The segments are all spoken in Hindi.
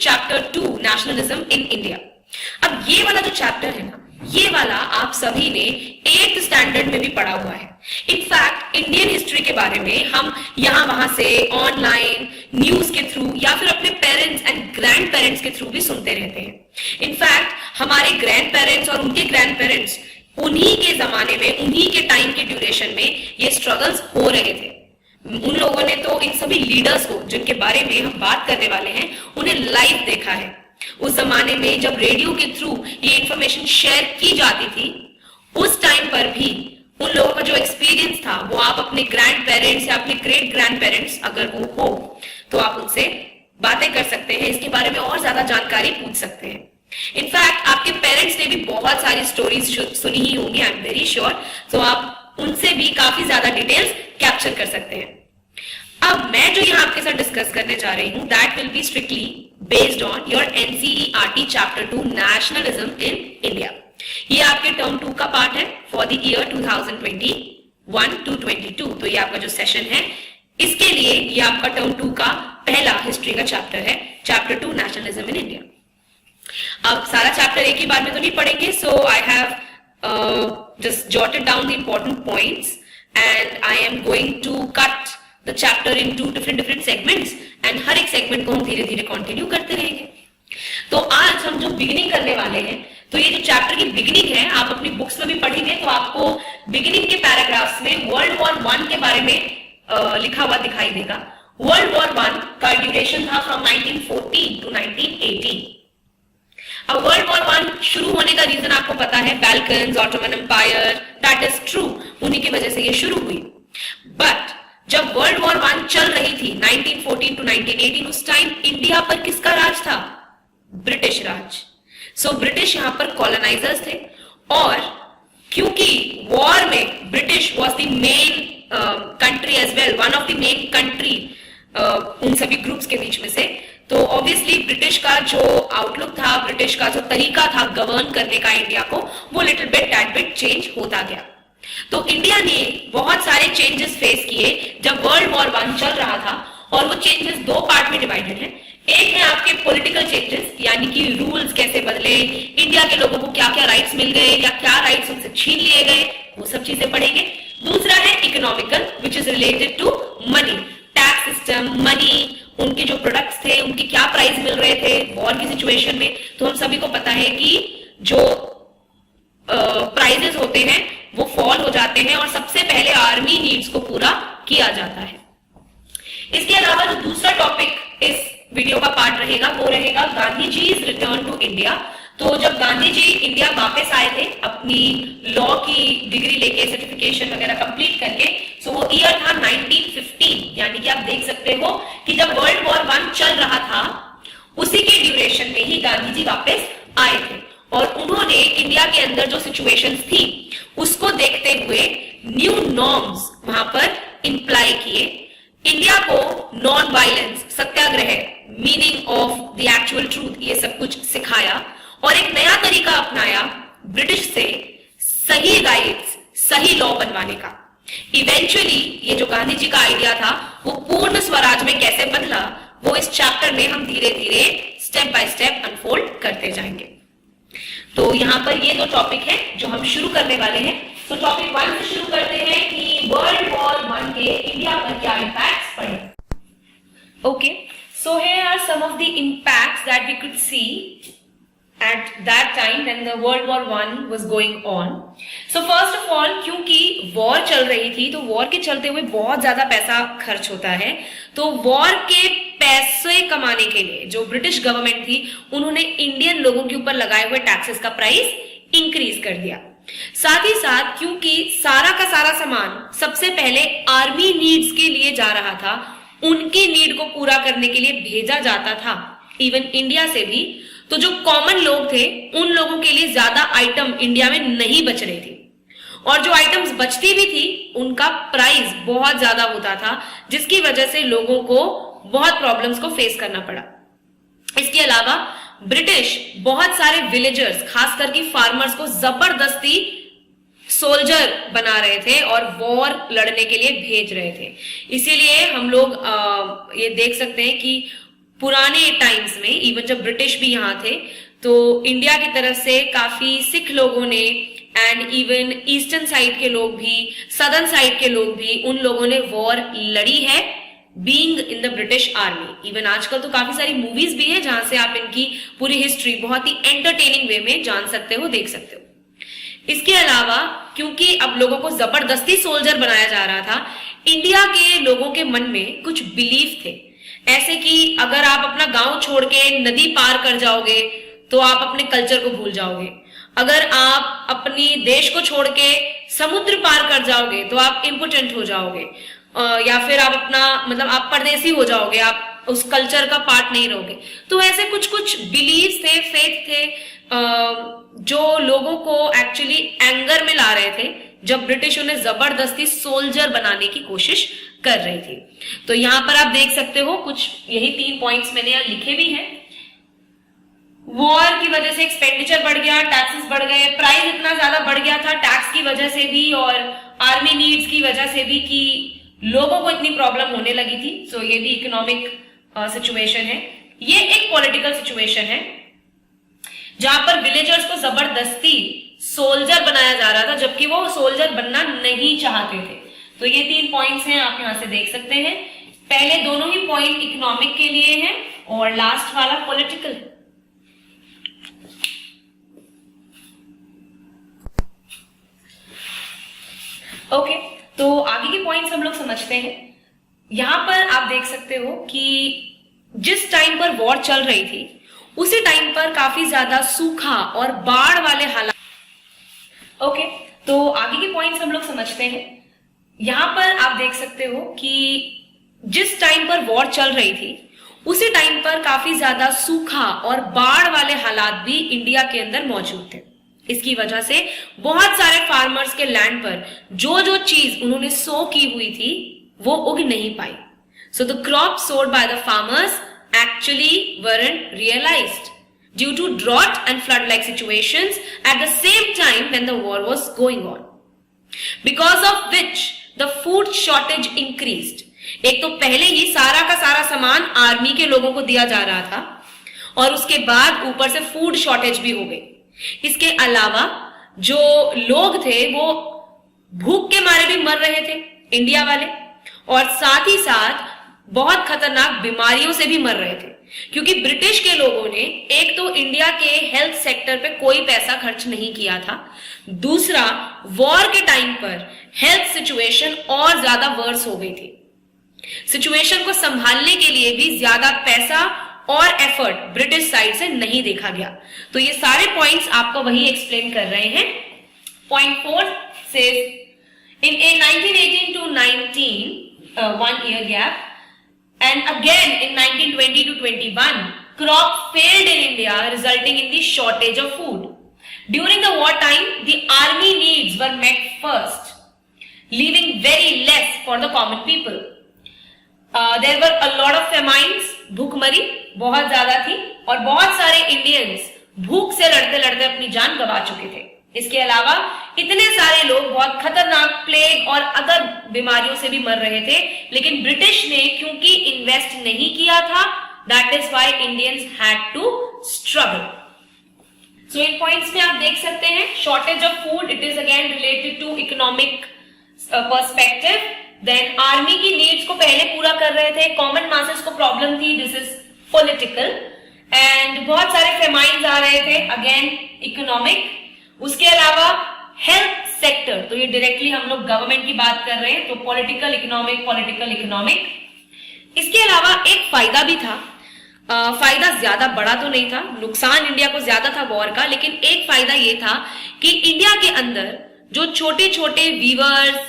Chapter 2 nationalism in India. अब ये वाला जो चैप्टर है ना, ये वाला आप सभी ने 8th स्टैंडर्ड में भी पढ़ा हुआ है। इनफैक्ट इंडियन हिस्ट्री के बारे में हम यहाँ वहां से ऑनलाइन न्यूज के थ्रू या फिर अपने पेरेंट्स एंड ग्रैंड पेरेंट्स के थ्रू भी सुनते रहते हैं। इनफैक्ट हमारे ग्रैंड पेरेंट्स और उनके ग्रैंड पेरेंट्स उन्हीं के जमाने में, उन्हीं के टाइम के ड्यूरेशन में ये स्ट्रगल्स हो रहे थे। उन लोगों ने तो इन सभी लीडर्स को जिनके बारे में हम बात करने वाले हैं, उन्हें लाइव देखा है। उस जमाने में जब रेडियो के थ्रू ये इंफॉर्मेशन शेयर की जाती थी, उस टाइम पर भी उन लोगों का जो एक्सपीरियंस था वो आप अपने ग्रैंड पेरेंट्स या अपने ग्रेट ग्रैंड पेरेंट्स अगर वो हो तो आप उनसे बातें कर सकते हैं, इसके बारे में और ज्यादा जानकारी पूछ सकते हैं। इनफैक्ट आपके पेरेंट्स ने भी बहुत सारी स्टोरीज सुनी ही होंगी, आई एम वेरी श्योर, तो आप उनसे भी काफी ज्यादा डिटेल्स कैप्चर कर सकते हैं। अब मैं जो यहाँ आपके साथ डिस्कस करने जा रही हूँ, that will be strictly based on your NCERT chapter 2 nationalism in India. ये आपके टर्म 2 का पार्ट है फॉर द ईयर 2021 to 22। तो ये आपका जो सेशन है, इसके लिए ये आपका टर्म 2 का पहला हिस्ट्री का चैप्टर है, चैप्टर 2 नेशनलिज्म इन इंडिया। अब सारा चैप्टर एक ही बार में तो नहीं पढ़ेंगे, so I have just jotted down the important points and I am going to cut the chapter into different segments and हर एक सेगमेंट को हम धीरे धीरे कंटिन्यू करते रहेंगे। तो आज हम जो बिगिनिंग करने वाले हैं, तो ये जो चैप्टर की बिगिनिंग है, आप अपनी बुक्स में भी पढ़ेंगे तो आपको बिगिनिंग के पैराग्राफ्स में वर्ल्ड वॉर 1 के बारे में लिखा हुआ दिखाई देगा। वर्ल्ड वॉर 1 का ड्यूरेशन था फ्रॉम 1914 टू 1918। अब वर्ल्ड वॉर 1 शुरू होने का रीजन आपको पता है, Balkans, Ottoman Empire, that is true, उन्हीं की वजह से ये शुरू हुई। बट जब वर्ल्ड वॉर 1 चल रही थी 1914 टू 1918, उस टाइम इंडिया पर किसका राज था? ब्रिटिश राज। सो ब्रिटिश यहां पर कॉलोनाइजर्स थे, और क्योंकि वॉर में British was the main country as well, one of the main country उन सभी ग्रुप्स के बीच में से, तो ऑब्वियसली ब्रिटिश का जो आउटलुक था, ब्रिटिश का जो तरीका था गवर्न करने का इंडिया को, वो little bit tad bit change होता गया। तो इंडिया ने बहुत सारे चेंजेस फेस किए जब वर्ल्ड वॉर 1 चल रहा था, और वो चेंजेस 2 पार्ट में डिवाइडेड है। एक है आपके पॉलिटिकल चेंजेस, यानी कि रूल्स कैसे बदले, इंडिया के लोगों को क्या क्या राइट्स मिल गए या क्या राइट्स उनसे छीन लिए गए, वो सब चीजें पढ़ेंगे। दूसरा है economical, which is related to money, tax system, money, उनके जो प्रोडक्ट्स थे उनके क्या प्राइस मिल रहे थे वॉर की सिचुएशन में। तो हम सभी को पता है कि जो प्राइजेस होते हैं वो फॉल हो जाते हैं, और सबसे पहले आर्मी नीड्स को पूरा किया जाता है। इसके अलावा जो दूसरा टॉपिक इस वीडियो का पार्ट रहेगा वो रहेगा Gandhi ji is return to India. तो जब गांधी जी इंडिया वापस आए थे अपनी लॉ की डिग्री लेके, सर्टिफिकेशन वगैरह कंप्लीट करके, सो वो ईयर था 1915, यानी कि आप देख सकते हो कि जब वर्ल्ड वॉर 1 चल रहा था उसी के ड्यूरेशन में ही गांधी जी वापस आए थे, और उन्होंने इंडिया के अंदर जो सिचुएशंस थी उसको देखते हुए न्यू नॉर्म्स वहां पर इंप्लाई किए। इंडिया को non violence, Satyagraha, meaning of the actual truth, ये सब कुछ सिखाया, और एक नया तरीका अपनाया ब्रिटिश से सही राइट्स, सही लॉ बनवाने का। इवेंचुअली ये जो गांधी जी का आइडिया था वो पूर्ण स्वराज में कैसे बदला, वो इस चैप्टर में हम धीरे धीरे स्टेप बाय स्टेप अनफोल्ड करते जाएंगे। तो यहाँ पर ये 2 टॉपिक है जो हम शुरू करने वाले हैं। तो टॉपिक 1 से शुरू करते हैं कि वर्ल्ड वॉर 1 के इंडिया पर क्या इंपैक्ट्स पड़े। Okay, so here are some of the impacts that we could see at that time when the World War 1 was going on. So first of all, क्योंकि वॉर चल रही थी तो वॉर के चलते हुए बहुत ज्यादा पैसा खर्च होता है, तो वॉर के पैसे कमाने के लिए जो ब्रिटिश गवर्नमेंट थी उन्होंने इंडियन लोगों के ऊपर लगाए हुए टैक्सेस का प्राइस इंक्रीज कर दिया। साथ ही साथ क्योंकि सारा का सारा सामान सबसे पहले आर्मी नीड्स के लिए जा रहा था, उनकी नीड को पूरा करने के लिए भेजा जाता था इवन इंडिया से भी, तो जो कॉमन लोग थे उन लोगों के लिए ज्यादा आइटम इंडिया में नहीं बच रही थी, और जो आइटम्स बचती भी थी उनका प्राइस बहुत ज्यादा होता था, जिसकी वजह से लोगों को बहुत प्रॉब्लम्स को फेस करना पड़ा। इसके अलावा ब्रिटिश बहुत सारे विलेजर्स, खास करके फार्मर्स को जबरदस्ती सोल्जर बना रहे थे और वॉर लड़ने के लिए भेज रहे थे। इसीलिए हम लोग ये देख सकते हैं कि पुराने टाइम्स में, इवन जब ब्रिटिश भी यहाँ थे, तो इंडिया की तरफ से काफी सिख लोगों ने एंड इवन ईस्टर्न साइड के लोग भी, सदर्न साइड के लोग भी, उन लोगों ने वॉर लड़ी है being in the British army. Even आजकल तो काफी सारी मूवीज भी है जहां से आप इनकी पूरी हिस्ट्री बहुत ही एंटरटेनिंग वे में जान सकते हो, देख सकते हो। इसके अलावा क्योंकि अब लोगों को जबरदस्ती सोल्जर बनाया जा रहा था, इंडिया के लोगों के मन में कुछ बिलीफ थे, ऐसे कि अगर आप अपना गांव छोड़ के नदी पार कर जाओगे तो आप अपने कल्चर को भूल जाओगे, अगर आप अपनी देश को छोड़ के समुद्र पार कर जाओगे तो आप इम्पोर्टेंट हो जाओगे, या फिर आप अपना मतलब आप परदेसी हो जाओगे, आप उस कल्चर का पार्ट नहीं रहोगे। तो ऐसे कुछ कुछ बिलीव्स थे, फेथ थे, जो लोगों को एक्चुअली एंगर में ला रहे थे जब ब्रिटिश उन्हें जबरदस्ती सोल्जर बनाने की कोशिश कर रही थी। तो यहां पर आप देख सकते हो कुछ यही 3 पॉइंट्स मैंने यहाँ लिखे भी हैं। वॉर की वजह से एक्सपेंडिचर बढ़ गया, टैक्सेस बढ़ गए, प्राइस इतना ज्यादा बढ़ गया था टैक्स की वजह से भी और आर्मी नीड्स की वजह से भी कि लोगों को इतनी प्रॉब्लम होने लगी थी। सो ये भी इकोनॉमिक सिचुएशन है। ये एक पॉलिटिकल सिचुएशन है जहां पर विलेजर्स को जबरदस्ती सोल्जर बनाया जा रहा था जबकि वो सोल्जर बनना नहीं चाहते थे। तो ये 3 पॉइंट्स हैं, आप यहां से देख सकते हैं। पहले दोनों ही पॉइंट इकोनॉमिक के लिए हैं और लास्ट वाला पॉलिटिकल। ओके, तो आगे के पॉइंट्स हम लोग समझते हैं। यहां पर आप देख सकते हो कि जिस टाइम पर वॉर चल रही थी उसी टाइम पर काफी ज्यादा सूखा और बाढ़ वाले हालात। ओके, तो आगे के पॉइंट्स हम लोग समझते हैं। यहां पर आप देख सकते हो कि जिस टाइम पर वॉर चल रही थी उसी टाइम पर काफी ज्यादा सूखा और बाढ़ वाले हालात भी इंडिया के अंदर मौजूद थे। इसकी वजह से बहुत सारे फार्मर्स के लैंड पर जो जो चीज उन्होंने सो की हुई थी वो उग नहीं पाई। सो द क्रॉप सोड by the farmers actually weren't realized due to drought and flood like situations at the same time when the war was going on, because of which the food shortage increased। एक तो पहले ही सारा का सारा सामान आर्मी के लोगों को दिया जा रहा था और उसके बाद ऊपर से फूड शॉर्टेज भी हो गई। इसके अलावा जो लोग थे वो भूख के मारे भी मर रहे थे इंडिया वाले, और साथ ही साथ बहुत खतरनाक बीमारियों से भी मर रहे थे क्योंकि ब्रिटिश के लोगों ने एक तो इंडिया के हेल्थ सेक्टर पे कोई पैसा खर्च नहीं किया था, दूसरा वॉर के टाइम पर हेल्थ सिचुएशन और ज्यादा वर्स हो गई थी। सिचुएशन को संभालने के लिए भी ज्यादा पैसा और एफर्ट ब्रिटिश साइड से नहीं देखा गया। तो ये सारे पॉइंट्स आपको वही एक्सप्लेन कर रहे हैं। पॉइंट 4 से इन 1918 to 19 1 year gap and again in 1920 to 21 crop failed in India resulting in the shortage of food. During the war time the army needs were met first, leaving very less for the common people. There were a lot of famines, भूखमरी बहुत ज्यादा थी और बहुत सारे इंडियंस भूख से लड़ते लड़ते अपनी जान गंवा चुके थे। इसके अलावा इतने सारे लोग बहुत खतरनाक प्लेग और अदर बीमारियों से भी मर रहे थे, लेकिन ब्रिटिश ने क्योंकि इन्वेस्ट नहीं किया था, that is why Indians had to struggle. So इन पॉइंट्स में आप देख सकते हैं shortage of food, it is again related to economic perspective. Then army की नीड्स को पहले पूरा कर रहे थे, कॉमन मासेस को प्रॉब्लम थी, दिस इज पॉलिटिकल। एंड बहुत सारे फेमाइन्स आ रहे थे, अगेन इकोनॉमिक। उसके अलावा हेल्थ सेक्टर, तो ये डायरेक्टली हम लोग गवर्नमेंट की बात कर रहे हैं, तो पॉलिटिकल इकोनॉमिक, पॉलिटिकल इकोनॉमिक। इसके अलावा एक फायदा भी था, फायदा ज्यादा बड़ा तो नहीं था, नुकसान इंडिया को ज्यादा था वॉर का, लेकिन एक फायदा ये था कि इंडिया के अंदर जो छोटे छोटे वीवर्स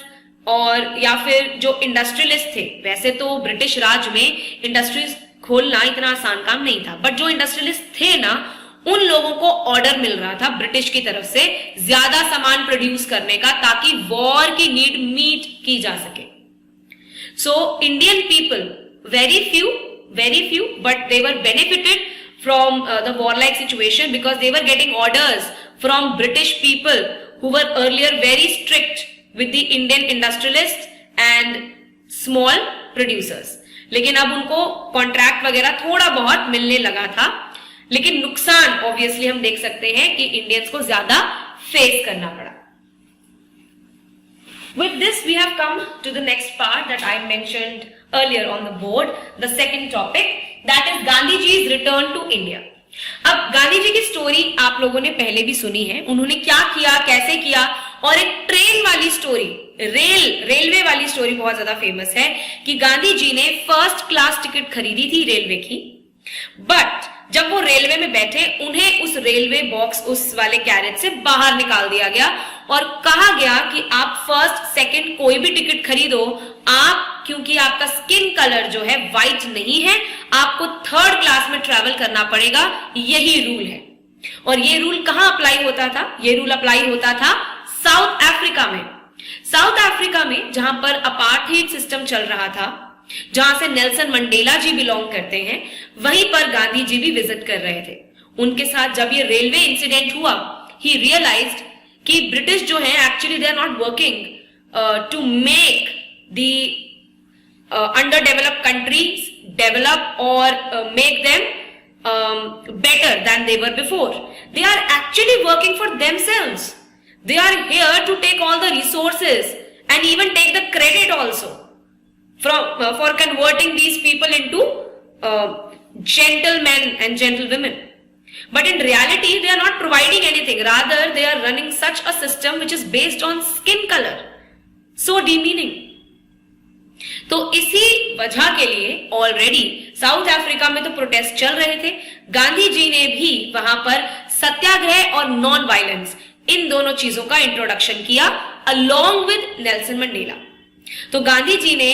और या फिर जो इंडस्ट्रियलिस्ट थे, वैसे तो ब्रिटिश राज में इंडस्ट्रीज खोलना इतना आसान काम नहीं था, बट जो इंडस्ट्रियलिस्ट थे ना, उन लोगों को ऑर्डर मिल रहा था ब्रिटिश की तरफ से ज्यादा सामान प्रोड्यूस करने का ताकि वॉर की नीड मीट की जा सके। So Indian people very few but they were benefited from the warlike situation because they were getting orders from British people who were earlier very strict with the Indian industrialists and small producers. लेकिन अब उनको कॉन्ट्रैक्ट वगैरह थोड़ा बहुत मिलने लगा था, लेकिन नुकसान ऑब्वियसली हम देख सकते हैं कि इंडियंस को ज्यादा फेस करना पड़ा। With this, we have come to the next part that I mentioned earlier on the board, the second topic, that is Gandhiji's return to India. अब गांधी जी की स्टोरी आप लोगों ने पहले भी सुनी है, उन्होंने क्या किया, कैसे किया, और एक ट्रेन वाली स्टोरी, रेलवे वाली स्टोरी बहुत ज्यादा फेमस है कि गांधी जी ने फर्स्ट क्लास टिकट खरीदी थी रेलवे की, बट जब वो रेलवे में बैठे उन्हें उस रेलवे बॉक्स, उस वाले कैरेज से बाहर निकाल दिया गया और कहा गया कि आप फर्स्ट सेकंड कोई भी टिकट खरीदो, आप क्योंकि आपका स्किन कलर जो है व्हाइट नहीं है, आपको थर्ड क्लास में ट्रैवल करना पड़ेगा, यही रूल है। और ये रूल कहां अप्लाई होता था? ये रूल अप्लाई होता था साउथ अफ्रीका में। साउथ अफ्रीका में जहां पर अपार्थाइड सिस्टम चल रहा था, जहां से नेल्सन मंडेला जी बिलोंग करते हैं, वहीं पर गांधी जी भी विजिट कर रहे थे। उनके साथ जब ये रेलवे इंसिडेंट हुआ, ही रियलाइज्ड कि ब्रिटिश जो है actually they are not working to make the under developed countries develop or make them better than they were before. They are actually working for themselves. They are here to take all the resources and even take the credit also for converting these people into gentlemen and gentlewomen. But in reality, they are not providing anything. Rather, they are running such a system which is based on skin color. So demeaning. तो इसी वजह के लिए ऑलरेडी साउथ अफ्रीका में तो प्रोटेस्ट चल रहे थे, गांधी जी ने भी वहां पर सत्याग्रह और नॉन वायलेंस, इन दोनों चीजों का इंट्रोडक्शन किया अलोंग विद नेल्सन मंडेला। तो गांधी जी ने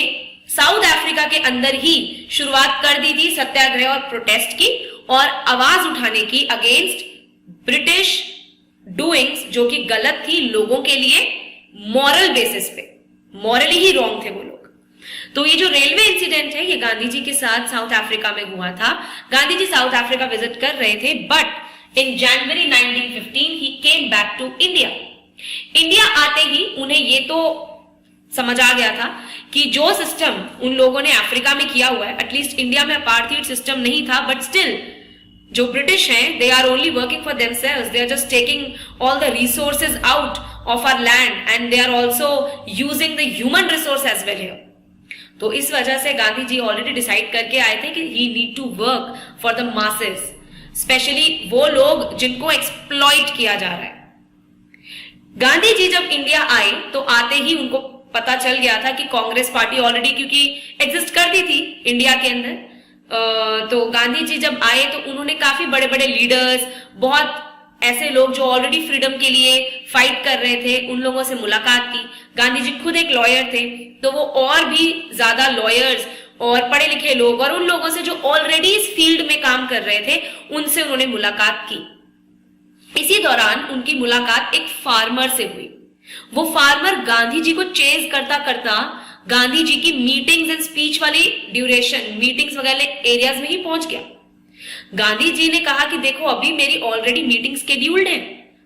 साउथ अफ्रीका के अंदर ही शुरुआत कर दी थी सत्याग्रह और प्रोटेस्ट की, और आवाज उठाने की अगेंस्ट ब्रिटिश डूइंग्स जो कि गलत थी लोगों के लिए, मॉरल बेसिस पे, मॉरली ही रॉन्ग थे वो लोग। तो ये जो रेलवे इंसिडेंट है, ये गांधी जी के साथ साउथ अफ्रीका में हुआ था। Gandhi ji South Africa visit कर रहे थे, बट इन जनवरी 1915 ही came back to India. India आते ही उन्हें ये तो समझ आ गया था कि जो सिस्टम उन लोगों ने अफ्रीका में किया हुआ है, एटलीस्ट इंडिया में अपार्थाइड सिस्टम नहीं था, बट स्टिल जो ब्रिटिश हैं, they are only working for themselves, they are just taking all the resources out of our land and they are also using the human resource as well here. तो इस वजह से गांधी जी ऑलरेडी डिसाइड करके आए थे कि he need to work for the masses, specially वो लोग जिनको एक्सप्लॉइट किया जा रहा है। गांधी जी जब इंडिया आए तो आते ही उनको पता चल गया था कि कांग्रेस पार्टी ऑलरेडी क्योंकि एग्जिस्ट करती थी इंडिया के अंदर, तो गांधी जी जब आए तो उन्होंने काफी बड़े बड़े लीडर्स, बहुत ऐसे लोग जो ऑलरेडी फ्रीडम के लिए फाइट कर रहे थे, उन लोगों से मुलाकात की। गांधी जी खुद एक लॉयर थे, तो वो और भी ज्यादा लॉयर्स और पढ़े लिखे लोग और उन लोगों से जो ऑलरेडी इस फील्ड में काम कर रहे थे, उनसे उन्होंने मुलाकात की। इसी दौरान उनकी मुलाकात एक फार्मर से हुई। वो फार्मर गांधी जी को चेज करता करता गांधी जी की मीटिंग्स एंड स्पीच वाली ड्यूरेशन, मीटिंग्स वगैरह एरियाज में ही पहुंच गया। गांधी जी ने कहा कि देखो अभी मेरी ऑलरेडी मीटिंग स्केड्यूल्ड है,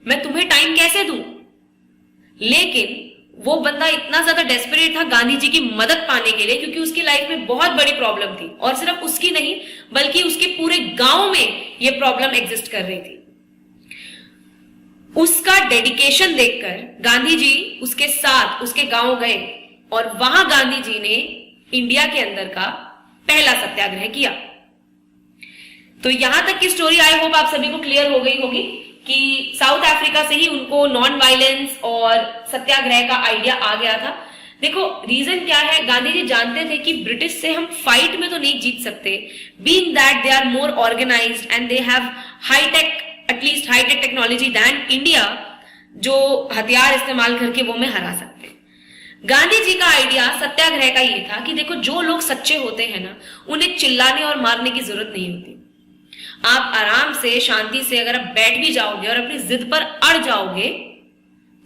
मैं तुम्हें टाइम कैसे दूं। लेकिन वो बंदा इतना ज्यादा डेस्परेट था गांधी जी की मदद पाने के लिए, क्योंकि उसकी लाइफ में बहुत बड़ी प्रॉब्लम थी, और सिर्फ उसकी नहीं बल्कि उसके पूरे गांव में ये प्रॉब्लम एग्जिस्ट कर रही थी। उसका डेडिकेशन देखकर गांधी जी उसके साथ उसके गांव गए और वहां गांधी जी ने इंडिया के अंदर का पहला सत्याग्रह किया। तो यहां तक की स्टोरी आई होप आप सभी को क्लियर हो गई होगी कि साउथ अफ्रीका से ही उनको नॉन वायलेंस और सत्याग्रह का आइडिया आ गया था। देखो रीजन क्या है, गांधी जी जानते थे कि ब्रिटिश से हम फाइट में तो नहीं जीत सकते, being that they are more organised and they have hi-tech, at least hi-tech technology than India, जो हथियार इस्तेमाल करके वो में हरा सकते। गांधी जी का आइडिया सत्याग्रह का ये था कि देखो जो लोग सच्चे होते हैं ना, उन्हें चिल्लाने और मारने की जरूरत नहीं होती। आप आराम से शांति से अगर आप बैठ भी जाओगे और अपनी जिद पर अड़ जाओगे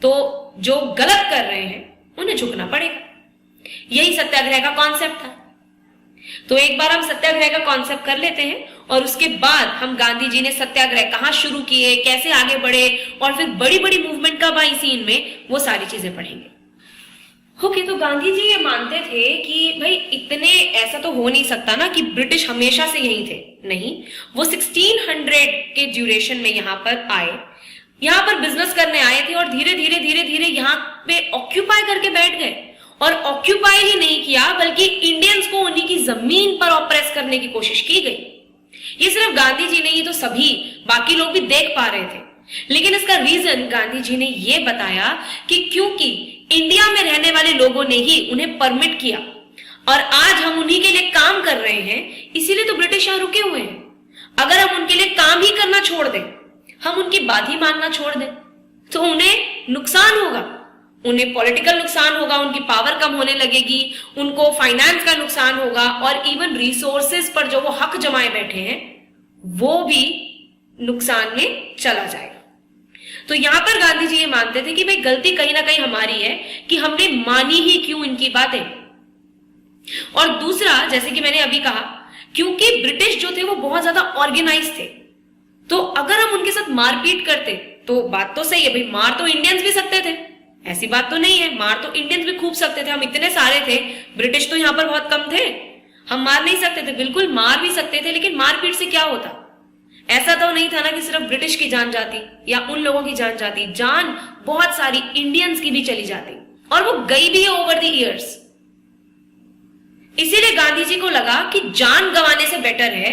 तो जो गलत कर रहे हैं उन्हें झुकना पड़ेगा। यही सत्याग्रह का कॉन्सेप्ट था। तो एक बार हम सत्याग्रह का कॉन्सेप्ट कर लेते हैं और उसके बाद हम गांधी जी ने सत्याग्रह कहां शुरू किए, कैसे आगे बढ़े और फिर बड़ी बड़ी मूवमेंट कब आई सीन में, वो सारी चीजें पढ़ेंगे। ओके, तो गांधी जी ये मानते थे कि भाई इतने ऐसा तो हो नहीं सकता ना कि ब्रिटिश हमेशा से यहीं थे। नहीं, वो 1600 के ड्यूरेशन में यहाँ पर आए, यहाँ पर बिजनेस करने आए थे और धीरे धीरे धीरे धीरे यहाँ पे ऑक्यूपाई करके बैठ गए। और ऑक्यूपाई ही नहीं किया बल्कि इंडियंस को उन्हीं की जमीन पर ऑप्रेस करने की कोशिश की गई। ये सिर्फ गांधी जी नहीं, तो सभी बाकी लोग भी देख पा रहे थे। लेकिन इसका रीजन गांधी जी ने ये बताया कि क्योंकि इंडिया में रहने वाले लोगों ने ही उन्हें परमिट किया और आज हम उन्हीं के लिए काम कर रहे हैं, इसीलिए तो ब्रिटिश यहां रुके हुए हैं। अगर हम उनके लिए काम ही करना छोड़ दें, हम उनकी बात ही मानना छोड़ दें, तो उन्हें नुकसान होगा। उन्हें पॉलिटिकल नुकसान होगा, उनकी पावर कम होने लगेगी, उनको फाइनेंस का नुकसान होगा और इवन रिसोर्सेज पर जो वो हक जमाए बैठे हैं वो भी नुकसान में चला जाएगा। तो यहां पर गांधी जी ये मानते थे कि भाई गलती कहीं ना कहीं हमारी है कि हमने मानी ही क्यों इनकी बातें। और दूसरा, जैसे कि मैंने अभी कहा, क्योंकि ब्रिटिश जो थे वो बहुत ज्यादा ऑर्गेनाइज थे, तो अगर हम उनके साथ मारपीट करते तो बात तो सही है, भाई मार तो इंडियंस भी सकते थे, ऐसी बात तो नहीं है, मार तो इंडियंस भी खूब सकते थे। हम इतने सारे थे, ब्रिटिश तो यहां पर बहुत कम थे, हम मार नहीं सकते थे? बिल्कुल मार भी सकते थे, लेकिन मारपीट से क्या होता? ऐसा तो नहीं था ना कि सिर्फ ब्रिटिश की जान जाती या उन लोगों की जान जाती, जान बहुत सारी इंडियंस की भी चली जाती, और वो गई भी है ओवर द इयर्स। इसीलिए गांधी जी को लगा कि जान गंवाने से बेटर है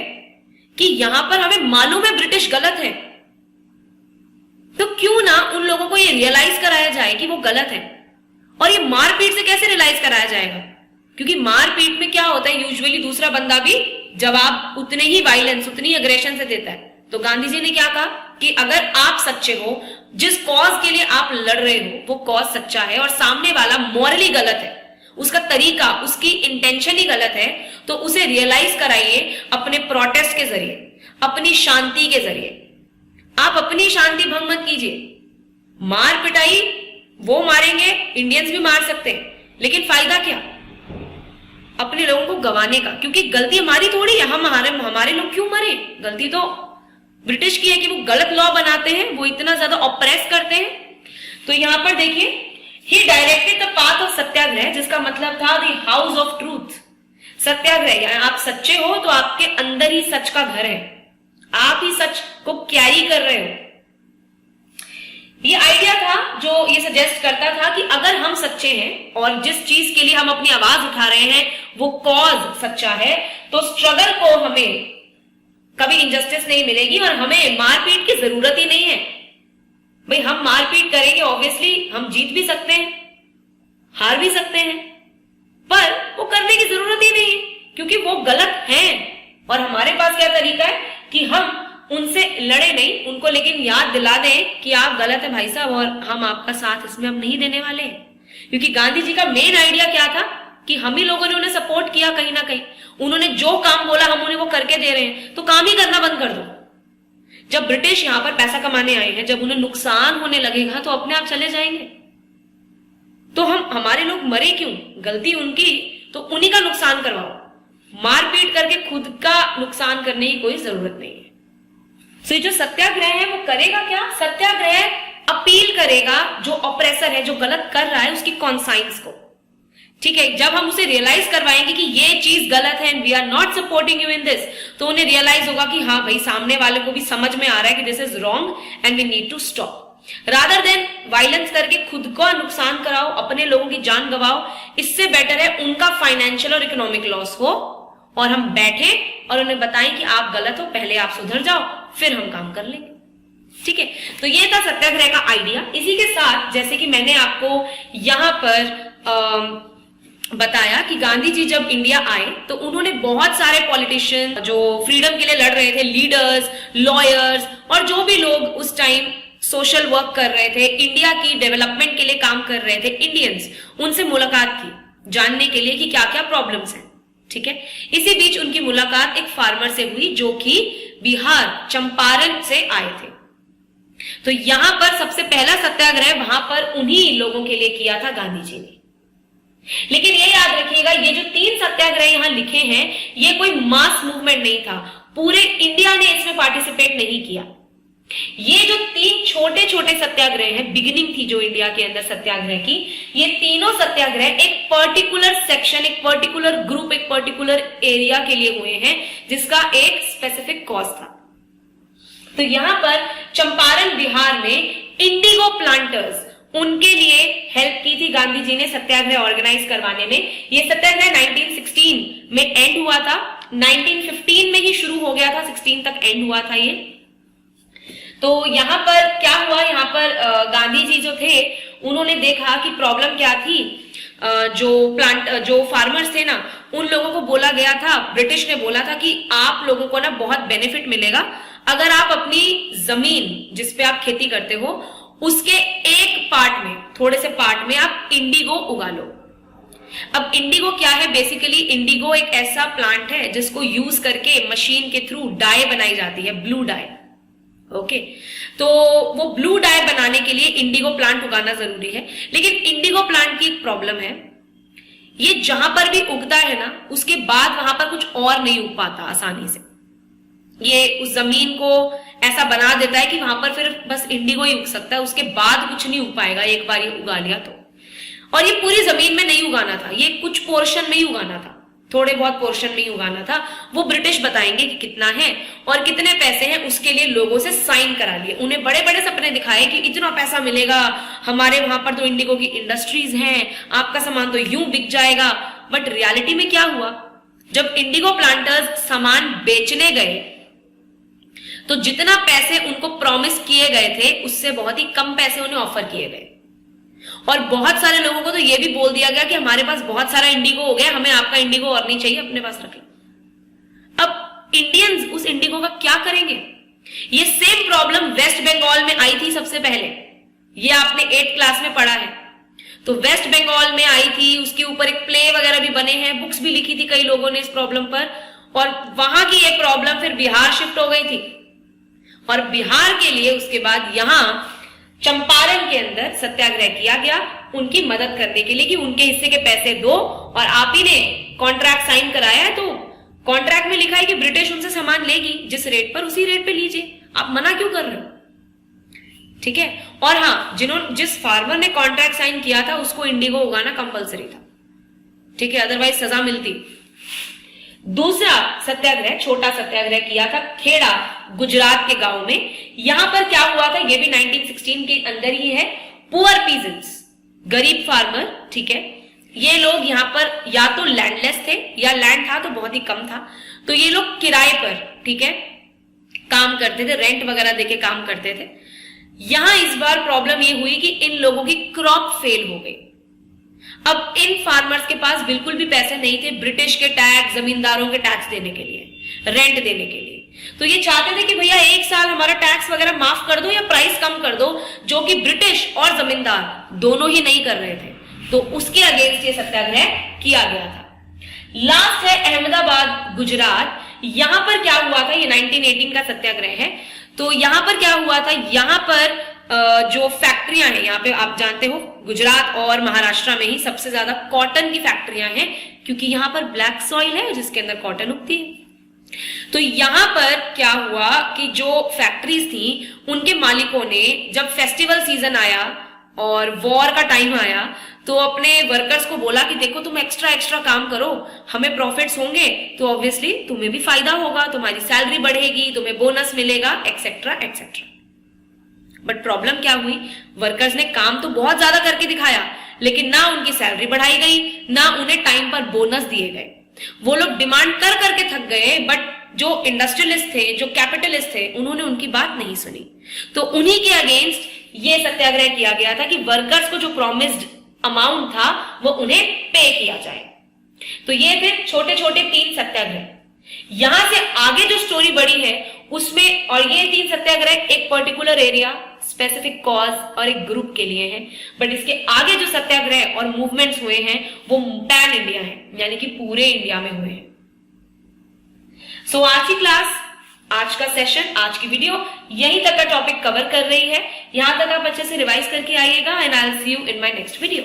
कि यहां पर हमें मालूम है ब्रिटिश गलत है, तो क्यों ना उन लोगों को ये रियलाइज कराया जाए कि वो गलत है। और ये मारपीट से कैसे रियलाइज कराया जाएगा? क्योंकि मारपीट में क्या होता है, यूजुअली दूसरा बंदा भी जवाब उतने ही वायलेंस, उतनी अग्रेशन से देता है। तो गांधी जी ने क्या कहा कि अगर आप सच्चे हो, जिस कॉज के लिए आप लड़ रहे हो वो कॉज सच्चा है और सामने वाला मॉरली गलत है, उसका तरीका, उसकी इंटेंशन ही गलत है, तो उसे रियलाइज कराइए अपने प्रोटेस्ट के जरिए, अपनी शांति के जरिए। आप अपनी शांति भंग मत कीजिए। मार पिटाई वो मारेंगे, इंडियंस भी मार सकते हैं, लेकिन फायदा क्या अपने लोगों को गंवाने का? क्योंकि गलती हमारी थोड़ी है, हमारे लोग क्यों मरे? गलती तो ब्रिटिश की है कि वो गलत लॉ बनाते हैं, वो इतना ज्यादा ऑप्रेस करते हैं। तो यहां पर देखिए, ही डायरेक्टेड द पाथ ऑफ सत्याग्रह, जिसका मतलब था द हाउस ऑफ ट्रूथ। सत्याग्रह यानी आप सच्चे हो तो आपके अंदर ही सच का घर है, आप ही सच को कैरी कर रहे हो। ये आइडिया था जो ये सजेस्ट करता था कि अगर हम सच्चे हैं और जिस चीज के लिए हम अपनी आवाज उठा रहे हैं वो कॉज सच्चा है, तो स्ट्रगल को हमें कभी इंजस्टिस नहीं मिलेगी और हमें मारपीट की जरूरत ही नहीं है। भाई हम मारपीट करेंगे, ऑब्वियसली हम जीत भी सकते हैं, हार भी सकते हैं, पर वो करने की जरूरत ही नहीं है क्योंकि वो गलत हैं। और हमारे पास क्या तरीका है कि हम उनसे लड़े नहीं, उनको लेकिन याद दिला दें कि आप गलत है भाई साहब और हम आपका साथ इसमें हम नहीं देने वाले हैं। क्योंकि गांधी जी का मेन आइडिया क्या था कि हम ही लोगों ने उन्हें सपोर्ट किया कहीं ना कहीं, उन्होंने जो काम बोला हम उन्हें वो करके दे रहे हैं, तो काम ही करना बंद कर दो। जब ब्रिटिश यहां पर पैसा कमाने आए हैं, जब उन्हें नुकसान होने लगेगा तो अपने आप चले जाएंगे। तो हमारे लोग मरे क्यों? गलती उनकी, तो उन्हीं का नुकसान करवाओ। मारपीट करके खुद का नुकसान करने की कोई जरूरत नहीं है। तो जो सत्याग्रह है वो करेगा क्या? सत्याग्रह अपील करेगा जो ऑपरेसर है, जो गलत कर रहा है, उसकी कॉन्साइंस को। ठीक है, जब हम उसे रियलाइज करवाएंगे कि ये चीज गलत है and we are not supporting you in this, तो उन्हें रियलाइज होगा कि हाँ भाई सामने वाले को भी समझ में आ रहा है कि this is wrong and we need to stop. Rather than violence करके खुद को नुकसान कराओ, अपने लोगों की जान गवाओ, इससे बेटर है उनका फाइनेंशियल और इकोनॉमिक लॉस हो और हम बैठे और उन्हें बताएं कि आप गलत हो, पहले आप सुधर जाओ, फिर हम काम कर लेंगे। ठीक है, तो ये था सत्याग्रह का आइडिया। इसी के साथ जैसे कि मैंने आपको यहां पर बताया कि गांधी जी जब इंडिया आए तो उन्होंने बहुत सारे पॉलिटिशियन जो फ्रीडम के लिए लड़ रहे थे, लीडर्स, लॉयर्स और जो भी लोग उस टाइम सोशल वर्क कर रहे थे, इंडिया की डेवलपमेंट के लिए काम कर रहे थे, इंडियंस, उनसे मुलाकात की जानने के लिए कि क्या क्या प्रॉब्लम्स हैं। ठीक है, इसी बीच उनकी मुलाकात एक फार्मर से हुई जो कि बिहार चंपारण से आए थे। तो यहां पर सबसे पहला सत्याग्रह वहां पर उन्हीं लोगों के लिए किया था गांधी जी ने। लेकिन ये याद रखिएगा, ये जो 3 सत्याग्रह यहां लिखे हैं ये कोई मास मूवमेंट नहीं था, पूरे इंडिया ने इसमें पार्टिसिपेट नहीं किया। ये जो 3 छोटे छोटे छोटे सत्याग्रह हैं, बिगिनिंग थी जो इंडिया के अंदर सत्याग्रह की, ये तीनों सत्याग्रह एक पर्टिकुलर सेक्शन, एक पर्टिकुलर ग्रुप, एक पर्टिकुलर एरिया के लिए हुए हैं, जिसका एक स्पेसिफिक कॉज था। तो यहां पर चंपारण बिहार में इंडिगो प्लांटर्स, उनके लिए हेल्प की थी गांधी जी ने सत्याग्रह ऑर्गेनाइज करवाने में। ये सत्याग्रह 1916 में एंड हुआ था, 1915 में ही शुरू हो गया था, 16 तक एंड हुआ था ये। तो यहां पर क्या हुआ, यहां पर गांधी जी जो थे उन्होंने देखा कि प्रॉब्लम क्या थी। जो फार्मर्स थे ना, उन लोगों को बोला गया था, ब्रिटिश ने बोला था कि आप लोगों को ना बहुत बेनिफिट मिलेगा अगर आप अपनी जमीन जिसपे आप खेती करते हो उसके एक पार्ट में, थोड़े से पार्ट में आप इंडिगो उगा लो। अब इंडिगो क्या है? बेसिकली इंडिगो एक ऐसा प्लांट है जिसको यूज करके मशीन के थ्रू डाई बनाई जाती है, ब्लू डाई। ओके, तो वो ब्लू डाई बनाने के लिए इंडिगो प्लांट उगाना जरूरी है। लेकिन इंडिगो प्लांट की एक प्रॉब्लम है, ये जहां पर भी उगता है ना, उसके बाद वहां पर कुछ और नहीं उग पाता आसानी से। ये उस जमीन को ऐसा बना देता है कि वहां पर फिर बस इंडिगो ही उग सकता है, उसके बाद कुछ नहीं उग पाएगा एक बार ये उगा लिया तो। और ये पूरी जमीन में नहीं उगाना था, ये कुछ पोर्शन में ही उगाना था, थोड़े बहुत पोर्शन में ही उगाना था। वो ब्रिटिश बताएंगे कि कितना है और कितने पैसे हैं, उसके लिए लोगों से साइन करा लिए। उन्हें बड़े बड़े सपने दिखाए कि इतना पैसा मिलेगा, हमारे वहां पर तो इंडिगो की इंडस्ट्रीज हैं, आपका सामान तो यूं बिक जाएगा। बट रियलिटी में क्या हुआ, जब इंडिगो प्लांटर्स सामान बेचने गए तो जितना पैसे उनको प्रॉमिस किए गए थे उससे बहुत ही कम पैसे उन्हें ऑफर किए गए। और बहुत सारे लोगों को तो यह भी बोल दिया गया कि हमारे पास बहुत सारा इंडिगो हो गया, हमें आपका इंडिगो और नहीं चाहिए, अपने पास रखें। अब इंडियंस उस इंडिगो का क्या करेंगे? ये सेम प्रॉब्लम वेस्ट बंगाल में आई थी सबसे पहले, ये आपने 8th क्लास में पढ़ा है। तो वेस्ट बंगाल में आई थी, उसके ऊपर एक प्ले वगैरह भी बने हैं, बुक्स भी लिखी थी कई लोगों ने इस प्रॉब्लम पर। और वहां की ये प्रॉब्लम फिर बिहार शिफ्ट हो गई थी, और बिहार के लिए उसके बाद यहां चंपारण के अंदर सत्याग्रह किया गया उनकी मदद करने के लिए कि उनके हिस्से के पैसे दो। और आप ही ने कॉन्ट्रैक्ट साइन कराया है, तो कॉन्ट्रैक्ट में लिखा है कि ब्रिटिश उनसे सामान लेगी, जिस रेट पर उसी रेट पे लीजिए, आप मना क्यों कर रहे हो? ठीक है। और हाँ, जिस फार्मर ने कॉन्ट्रैक्ट साइन किया था उसको इंडिगो उगाना कंपलसरी था, ठीक है, अदरवाइज सजा मिलती। दूसरा सत्याग्रह, छोटा सत्याग्रह किया था खेड़ा, गुजरात के गांव में। यहां पर क्या हुआ था, यह भी 1916 के अंदर ही है। पुअर पीजेंट्स, गरीब फार्मर, ठीक है, ये लोग यहां पर या तो लैंडलेस थे या लैंड था तो बहुत ही कम था, तो ये लोग किराए पर, ठीक है, काम करते थे, रेंट वगैरह देके काम करते थे। यहां इस बार प्रॉब्लम ये हुई कि इन लोगों की क्रॉप फेल हो गई। अब इन फार्मर्स के पास बिल्कुल भी पैसे नहीं थे ब्रिटिश के टैक्स, जमींदारों के टैक्स देने के लिए, रेंट देने के लिए। तो ये चाहते थे कि भैया एक साल हमारा टैक्स वगैरह माफ कर दो या प्राइस कम कर दो, जो कि ब्रिटिश और जमींदार दोनों ही नहीं कर रहे थे। तो उसके अगेंस्ट ये सत्याग्रह किया गया था। लास्ट है अहमदाबाद, गुजरात। यहां पर क्या हुआ था, ये 1918 का सत्याग्रह है। तो यहां पर क्या हुआ था, यहां पर जो फैक्ट्रियां हैं, यहाँ पे आप जानते हो गुजरात और महाराष्ट्र में ही सबसे ज्यादा कॉटन की फैक्ट्रियां हैं, क्योंकि यहां पर ब्लैक सॉइल है जिसके अंदर कॉटन उगती है। तो यहां पर क्या हुआ कि जो फैक्ट्रीज थी उनके मालिकों ने, जब फेस्टिवल सीजन आया और वॉर का टाइम आया, तो अपने वर्कर्स को बोला कि देखो तुम एक्स्ट्रा काम करो, हमें प्रॉफिट्स होंगे तो ऑब्वियसली तुम्हें भी फायदा होगा, तुम्हारी सैलरी बढ़ेगी, तुम्हें बोनस मिलेगा, एक्सेट्रा एक्सेट्रा। बट प्रॉब्लम क्या हुई, वर्कर्स ने काम तो बहुत ज्यादा करके दिखाया, लेकिन ना उनकी सैलरी बढ़ाई गई, ना उन्हें टाइम पर बोनस दिए गए। वो लोग डिमांड कर करके थक गए, बट जो इंडस्ट्रियलिस्ट थे, जो कैपिटलिस्ट थे, उन्होंने उनकी बात नहीं सुनी। तो उन्हीं के अगेंस्ट ये सत्याग्रह किया गया था कि वर्कर्स को जो प्रॉमिस्ड अमाउंट था वो उन्हें पे किया जाए। तो ये थे छोटे छोटे 3 सत्याग्रह। यहां से आगे जो स्टोरी बढ़ी है उसमें, और ये 3 सत्याग्रह एक पर्टिकुलर एरिया, स्पेसिफिक कॉज और एक ग्रुप के लिए हैं, बट इसके आगे जो सत्याग्रह और मूवमेंट्स हुए हैं वो पैन इंडिया है, यानी कि पूरे इंडिया में हुए हैं। सो आज की क्लास, आज का सेशन, आज की वीडियो यहीं तक का टॉपिक कवर कर रही है। यहां तक आप अच्छे से रिवाइज करके आइएगा, and I will see you in my next video.